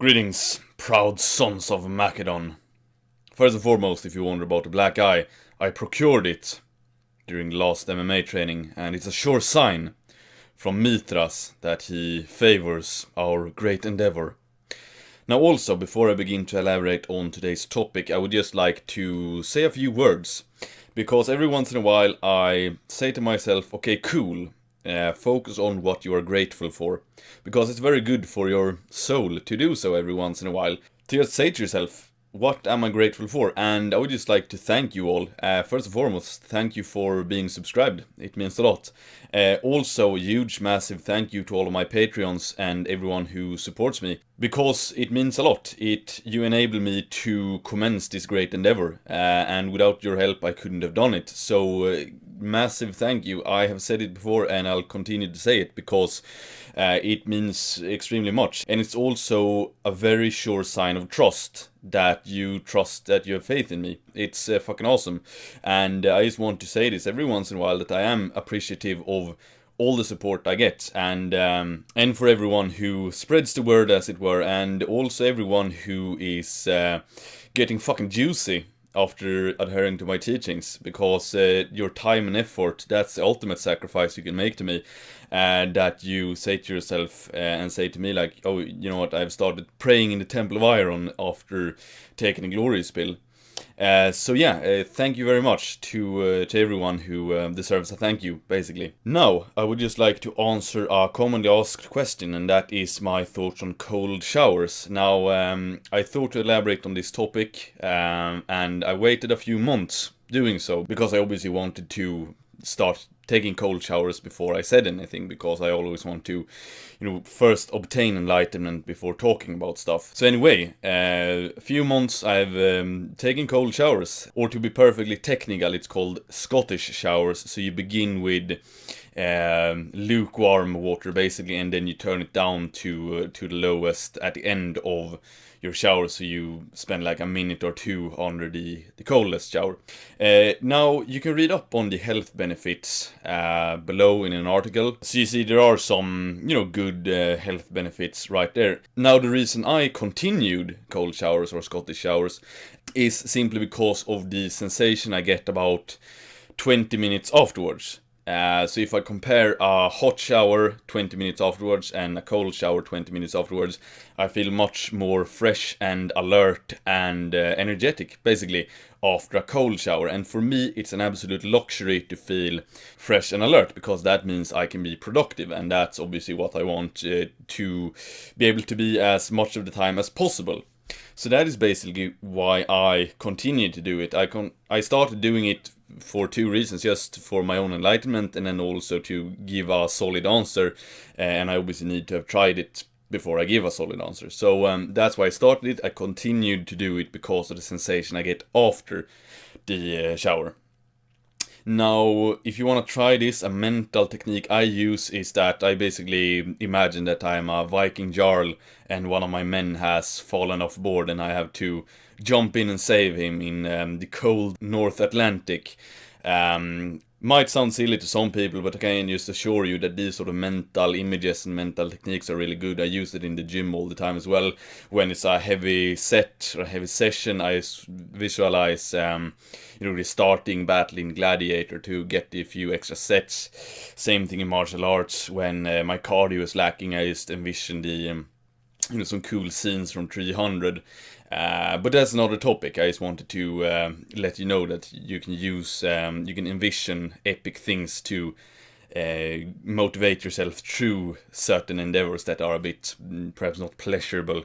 Greetings, proud sons of Macedon. First and foremost, if you wonder about the black eye, I procured it during the last MMA training, and it's a sure sign from Mithras that he favors our great endeavor. Now also, before I begin to elaborate on today's topic, I would just like to say a few words. Because every once in a while I say to myself, okay, cool, focus on what you are grateful for. Because it's very good for your soul to do so every once in a while. To just say to yourself, what am I grateful for? And I would just like to thank you all. First and foremost, thank you for being subscribed. It means a lot. Also, a huge, massive thank you to all of my Patreons and everyone who supports me. Because it means a lot. You enable me to commence this great endeavor. And without your help, I couldn't have done it. So, massive thank you. I have said it before and I'll continue to say it because it means extremely much. And it's also a very sure sign of trust that you have faith in me. It's fucking awesome. And I just want to say this every once in a while that I am appreciative of all the support I get, and for everyone who spreads the word, as it were, and also everyone who is getting fucking juicy after adhering to my teachings, because your time and effort, that's the ultimate sacrifice you can make to me, and that you say to yourself and say to me like, oh, you know what, I've started praying in the Temple of Iron after taking a glorious pill. Thank you very much to everyone who deserves a thank you, basically. Now, I would just like to answer a commonly asked question, and that is my thoughts on cold showers. Now, I thought to elaborate on this topic, and I waited a few months doing so, because I obviously wanted to start taking cold showers before I said anything, because I always want to, first obtain enlightenment before talking about stuff. So anyway, a few months I've taken cold showers, or to be perfectly technical, it's called Scottish showers. So you begin with lukewarm water basically, and then you turn it down to the lowest at the end of your shower, so you spend like a minute or two under the coldest shower. Now, you can read up on the health benefits below in an article. So you see there are some, good health benefits right there. Now, the reason I continued cold showers or Scottish showers is simply because of the sensation I get about 20 minutes afterwards. So if I compare a hot shower 20 minutes afterwards and a cold shower 20 minutes afterwards, I feel much more fresh and alert and energetic, basically, after a cold shower. And for me, it's an absolute luxury to feel fresh and alert, because that means I can be productive, and that's obviously what I want to be able to be as much of the time as possible. So that is basically why I continue to do it. I started doing it for two reasons: just for my own enlightenment, and then also to give a solid answer. And I obviously need to have tried it before I give a solid answer. So that's why I started it. I continued to do it because of the sensation I get after the shower. Now, if you want to try this, a mental technique I use is that I basically imagine that I'm a Viking Jarl and one of my men has fallen off board, and I have to jump in and save him in the cold North Atlantic. Might sound silly to some people, but I can just assure you that these sort of mental images and mental techniques are really good. I use it in the gym all the time as well. When it's a heavy set or a heavy session, I visualize, the starting battle in Gladiator to get a few extra sets. Same thing in martial arts. When my cardio is lacking, I just envision the some cool scenes from 300. But that's another topic. I just wanted to let you know that you can envision epic things to motivate yourself through certain endeavors that are a bit, perhaps not pleasurable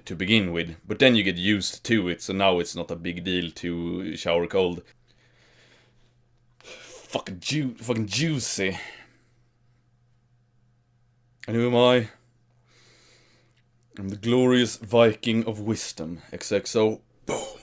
to begin with. But then you get used to it, so now it's not a big deal to shower cold. Fucking juicy. And who am I? I'm the glorious Viking of wisdom. XXO. Boom.